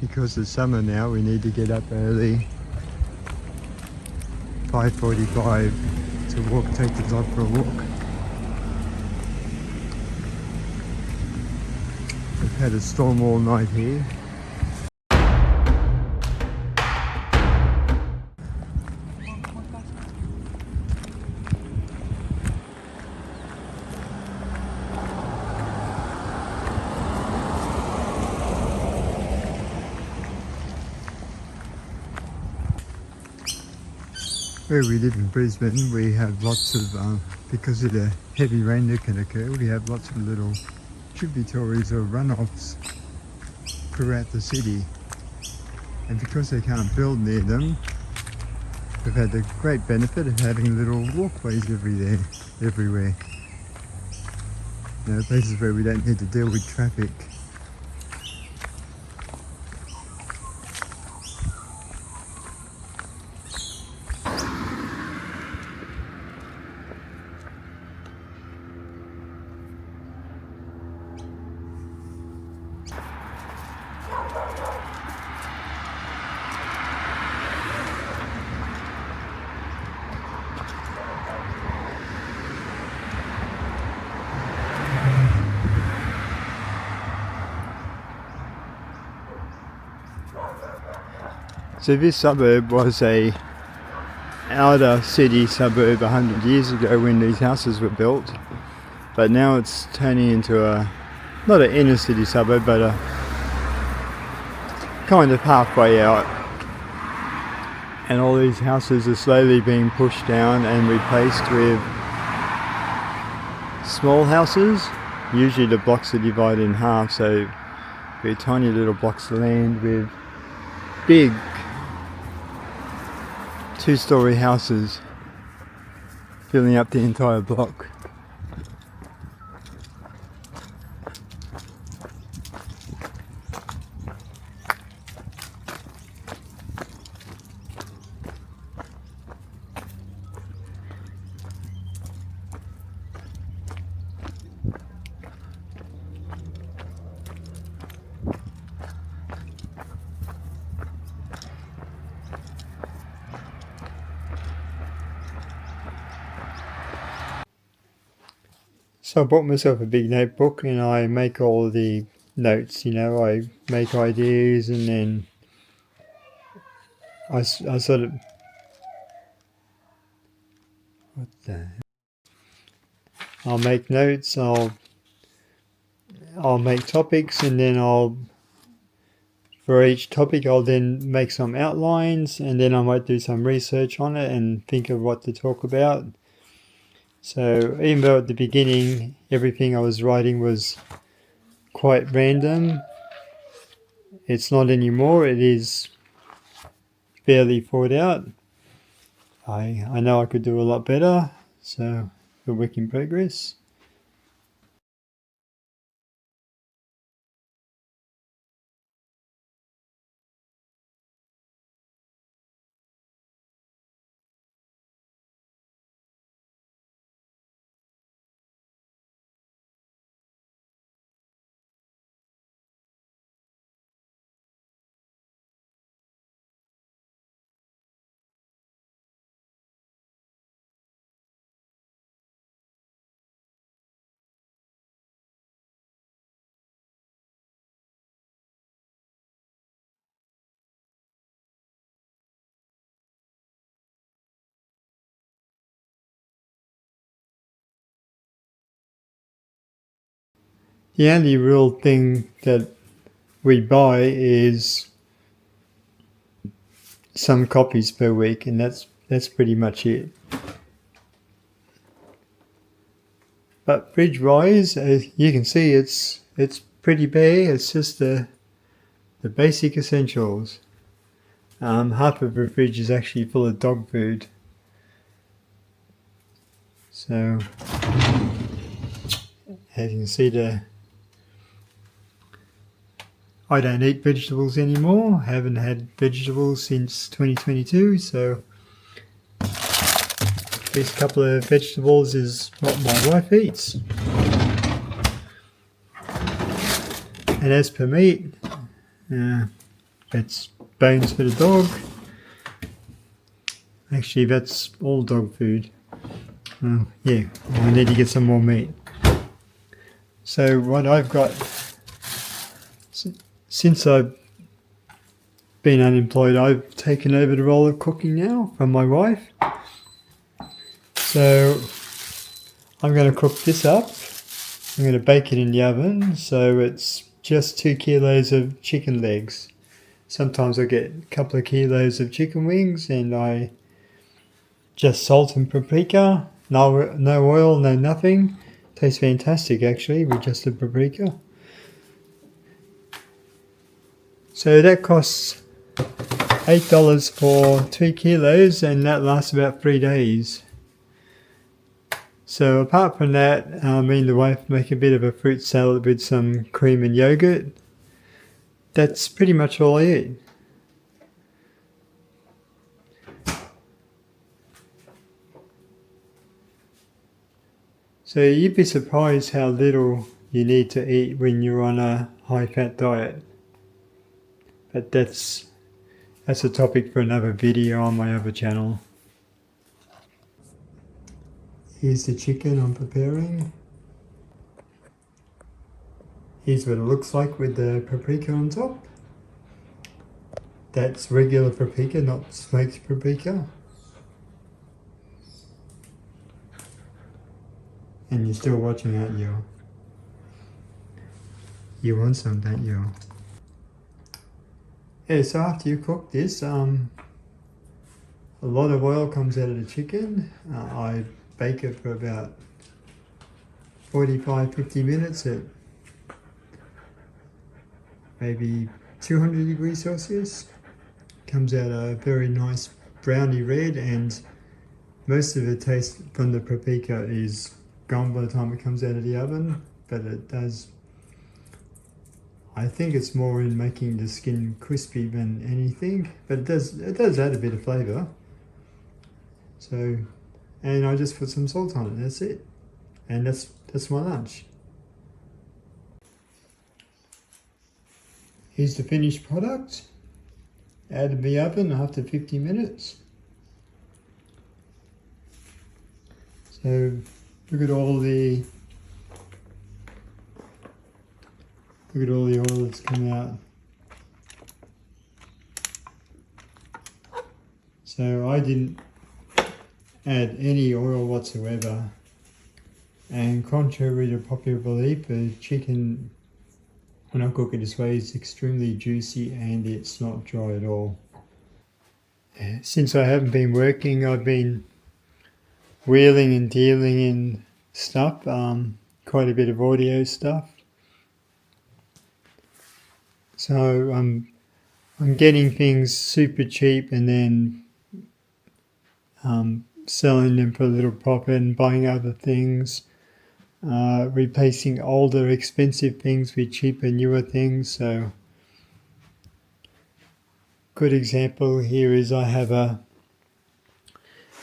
Because it's summer now, we need to get up early, 5:45, to take the dog for a walk. We've had a storm all night here. Where we live in Brisbane, we have lots of, because of the heavy rain that can occur, we have lots of little tributaries or runoffs throughout the city. And because they can't build near them, we've had the great benefit of having little walkways everywhere. You know, places where we don't need to deal with traffic. So this suburb was a outer city suburb 100 years ago when these houses were built, but now it's turning into not an inner city suburb, but a kind of halfway out, and all these houses are slowly being pushed down and replaced with small houses. Usually the blocks are divided in half, so very tiny little blocks of land with big two-story houses filling up the entire block. So I bought myself a big notebook and I make all the notes, you know, I make ideas and then I sort of, what the hell? I'll make notes, I'll make topics, and then for each topic I'll then make some outlines, and then I might do some research on it and think of what to talk about. So even though at the beginning everything I was writing was quite random, it's not anymore. It is fairly thought out. I know I could do a lot better, so a work in progress. The only real thing that we buy is some copies per week, and that's pretty much it. But fridge-wise, as you can see, it's pretty bare. It's just the basic essentials. Half of the fridge is actually full of dog food. So, as you can see, I don't eat vegetables anymore. I haven't had vegetables since 2022, so this couple of vegetables is what my wife eats. And as per meat, that's bones for the dog. Actually, that's all dog food. Yeah, I need to get some more meat. So what I've got, since I've been unemployed, I've taken over the role of cooking now from my wife. So I'm going to cook this up. I'm going to bake it in the oven. So it's just 2 kilos of chicken legs. Sometimes I get a couple of kilos of chicken wings, and I just salt and paprika. No oil, no nothing. Tastes fantastic actually with just the paprika. So that costs $8 for 2 kilos, and that lasts about 3 days. So apart from that, me and the wife make a bit of a fruit salad with some cream and yogurt. That's pretty much all I eat. So you'd be surprised how little you need to eat when you're on a high-fat diet. But that's a topic for another video on my other channel. Here's the chicken I'm preparing. Here's what it looks like with the paprika on top. That's regular paprika, not smoked paprika. And you're still watching, aren't you? You want some, don't you? Yeah, so after you cook this, a lot of oil comes out of the chicken. I bake it for about 45-50 minutes at maybe 200 degrees Celsius. Comes out a very nice browny red, and most of the taste from the paprika is gone by the time it comes out of the oven, but it does, I think it's more in making the skin crispy than anything, but it does add a bit of flavour. So, and I just put some salt on it, that's it. And that's my lunch. Here's the finished product. Out of the oven after 50 minutes. So look at all the oil that's come out. So I didn't add any oil whatsoever, and contrary to popular belief, the chicken, when I cook it this way, is extremely juicy and it's not dry at all. Since I haven't been working, I've been wheeling and dealing in stuff, quite a bit of audio stuff. So I'm getting things super cheap and then selling them for a little profit and buying other things, replacing older expensive things with cheaper newer things. So good example here is I have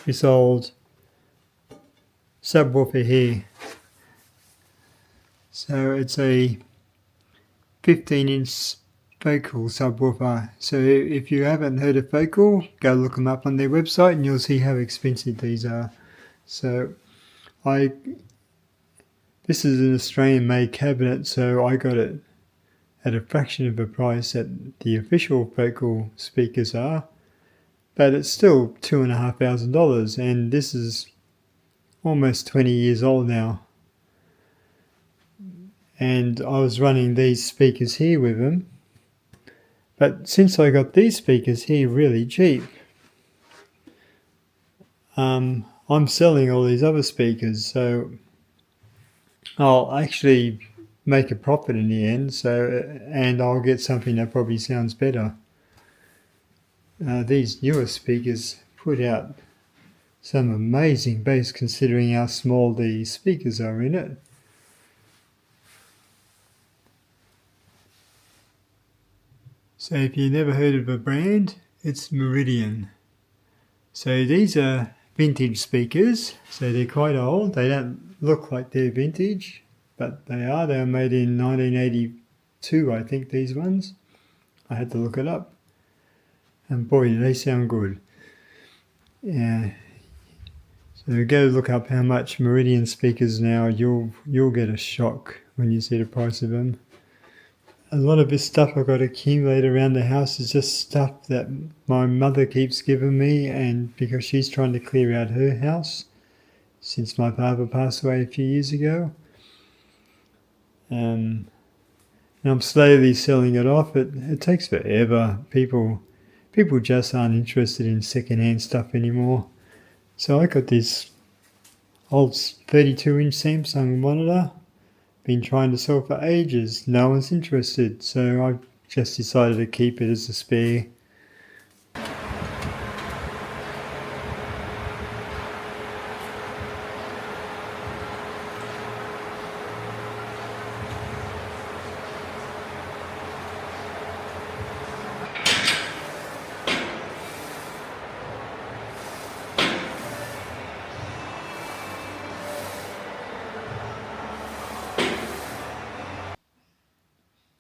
this old subwoofer here. So it's a 15-inch Focal subwoofer. So if you haven't heard of Focal, go look them up on their website and you'll see how expensive these are. So this is an Australian made cabinet, so I got it at a fraction of the price that the official Focal speakers are, but it's still $2,500, and this is almost 20 years old now. And I was running these speakers here with them. But since I got these speakers here really cheap, I'm selling all these other speakers, so I'll actually make a profit in the end. And I'll get something that probably sounds better. These newer speakers put out some amazing bass considering how small the speakers are in it. So if you've never heard of a brand, it's Meridian. So these are vintage speakers, so they're quite old. They don't look like they're vintage, but they are. They were made in 1980, 2, I think, these ones. I had to look it up. And boy, they sound good. Yeah. So go look up how much Meridian speakers now. You'll get a shock when you see the price of them. A lot of this stuff I've got accumulated around the house is just stuff that my mother keeps giving me, and because she's trying to clear out her house since my father passed away a few years ago. And I'm slowly selling it off. It takes forever. People just aren't interested in second-hand stuff anymore. So I got this old 32-inch Samsung monitor. Been trying to sell for ages. No one's interested. So I just decided to keep it as a spare.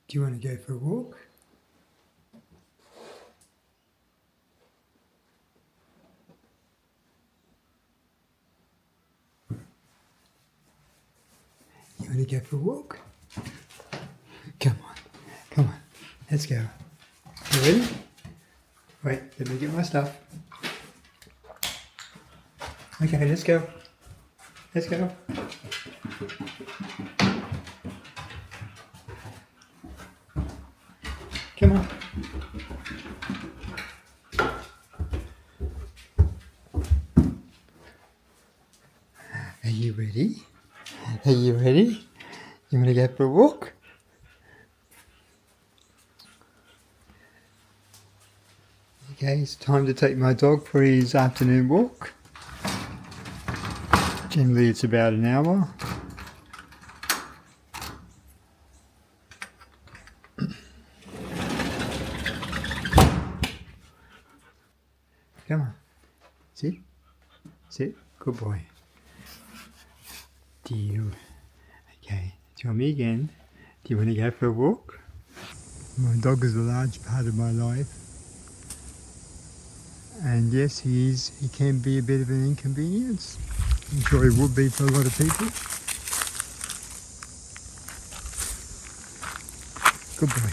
Do you want to go for a walk? You want to go for a walk? Come on, let's go. You ready? Wait, let me get my stuff. Okay, let's go. Let's go. Come on. Are you ready? Are you ready? You want to go for a walk? Okay, it's time to take my dog for his afternoon walk. Generally it's about an hour. Come on. Sit. Sit. Good boy. Okay, tell me again. Do you want to go for a walk? My dog is a large part of my life. And yes, he can be a bit of an inconvenience. I'm sure he would be for a lot of people. Good boy.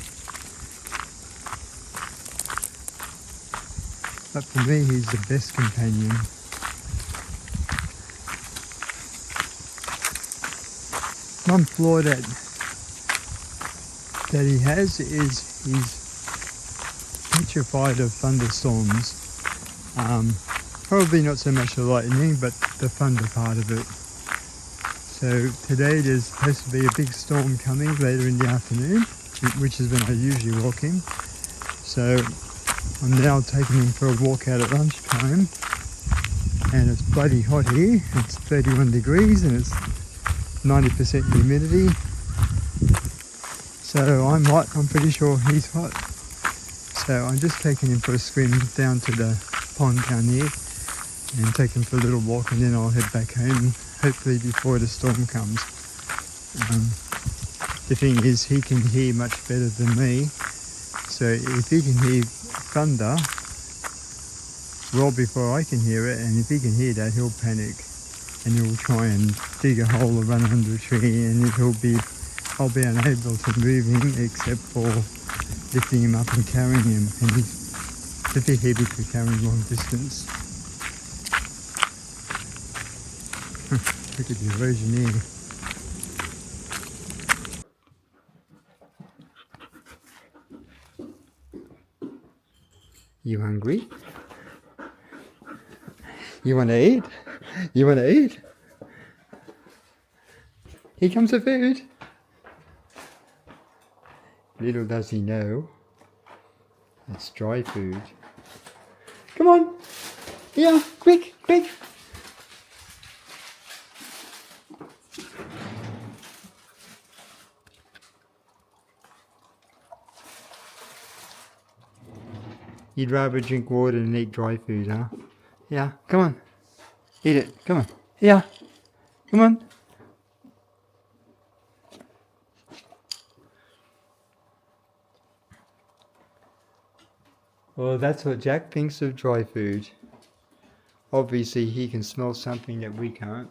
But for me, he's the best companion. One flaw that he has is he's petrified of thunderstorms. Probably not so much the lightning, but the thunder part of it. So today there's supposed to be a big storm coming later in the afternoon, which is when I usually walk him. So I'm now taking him for a walk out at lunchtime, and it's bloody hot here. It's 31 degrees and it's 90% humidity. So I'm hot, I'm pretty sure he's hot. So I'm just taking him for a swim down to the pond down here and take him for a little walk, and then I'll head back home, hopefully before the storm comes. The thing is, he can hear much better than me, so if he can hear thunder well before I can hear it, and if he can hear that, he'll panic and he'll try and dig a hole or run under a tree, and I'll be unable to move him except for lifting him up and carrying him, and he's a bit heavy to carry long distance. Look at the erosion here. You hungry? You want to eat? You want to eat? Here comes the food. Little does he know, it's dry food. Come on! Yeah, quick, quick! You'd rather drink water than eat dry food, huh? Yeah, come on. Eat it, come on. Yeah, come on. Well, that's what Jack thinks of dry food. Obviously, he can smell something that we can't.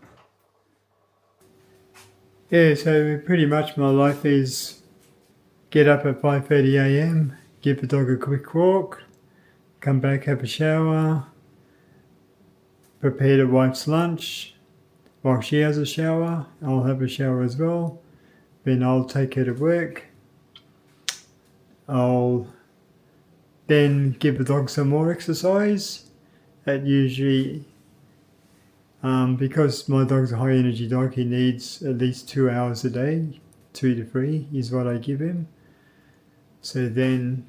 Yeah, so pretty much my life is get up at 5:30 a.m, give the dog a quick walk, come back, have a shower, prepare the wife's lunch. While she has a shower, I'll have a shower as well. Then I'll take her to work. I'll then give the dog some more exercise. That usually, because my dog's a high energy dog, he needs at least 2 hours a day, 2 to 3 is what I give him. So then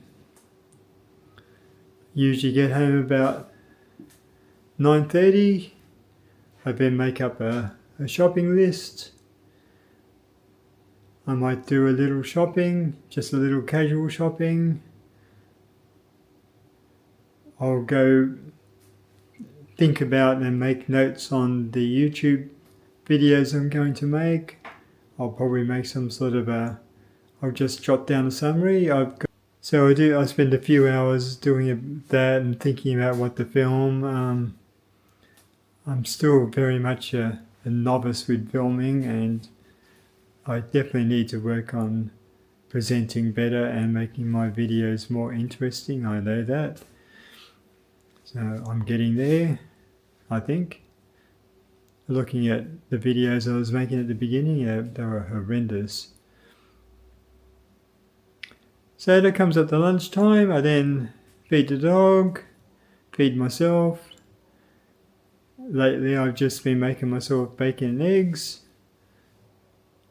usually get home about 9:30. I then make up a shopping list. I might do a little shopping, just a little casual shopping. I'll go think about and make notes on the YouTube videos I'm going to make. I'll probably make some sort of I'll just jot down a summary. I spend a few hours doing that and thinking about what to film. I'm still very much a novice with filming, and I definitely need to work on presenting better and making my videos more interesting. I know that. So I'm getting there, I think. Looking at the videos I was making at the beginning, they were horrendous. So that comes at the lunchtime. I then feed the dog, feed myself. Lately I've just been making myself bacon and eggs,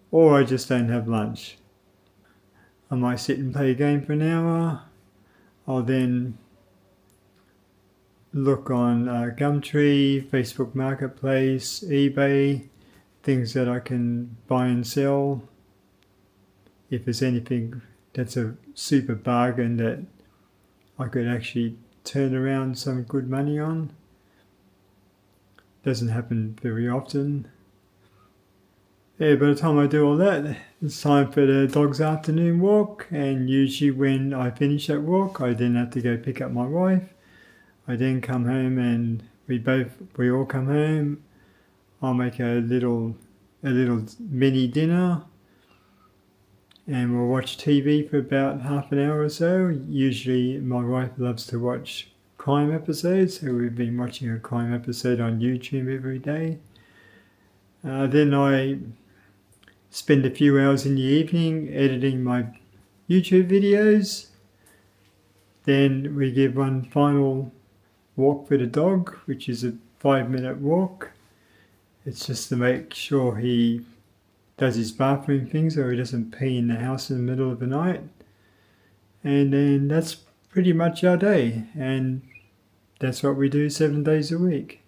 or I just don't have lunch. I might sit and play a game for an hour. I'll then look on Gumtree, Facebook Marketplace, eBay, things that I can buy and sell. If there's anything that's a super bargain that I could actually turn around some good money on. Doesn't happen very often. Yeah, by the time I do all that, it's time for the dog's afternoon walk, and usually when I finish that walk, I then have to go pick up my wife. I then come home and we all come home. I'll make a little mini dinner, and we'll watch TV for about half an hour or so. Usually my wife loves to watch crime episodes, so we've been watching a crime episode on YouTube every day. Then I spend a few hours in the evening editing my YouTube videos. Then we give one final walk for the dog, which is a 5-minute walk. It's just to make sure he does his bathroom things or he doesn't pee in the house in the middle of the night. And then that's pretty much our day, and that's what we do 7 days a week.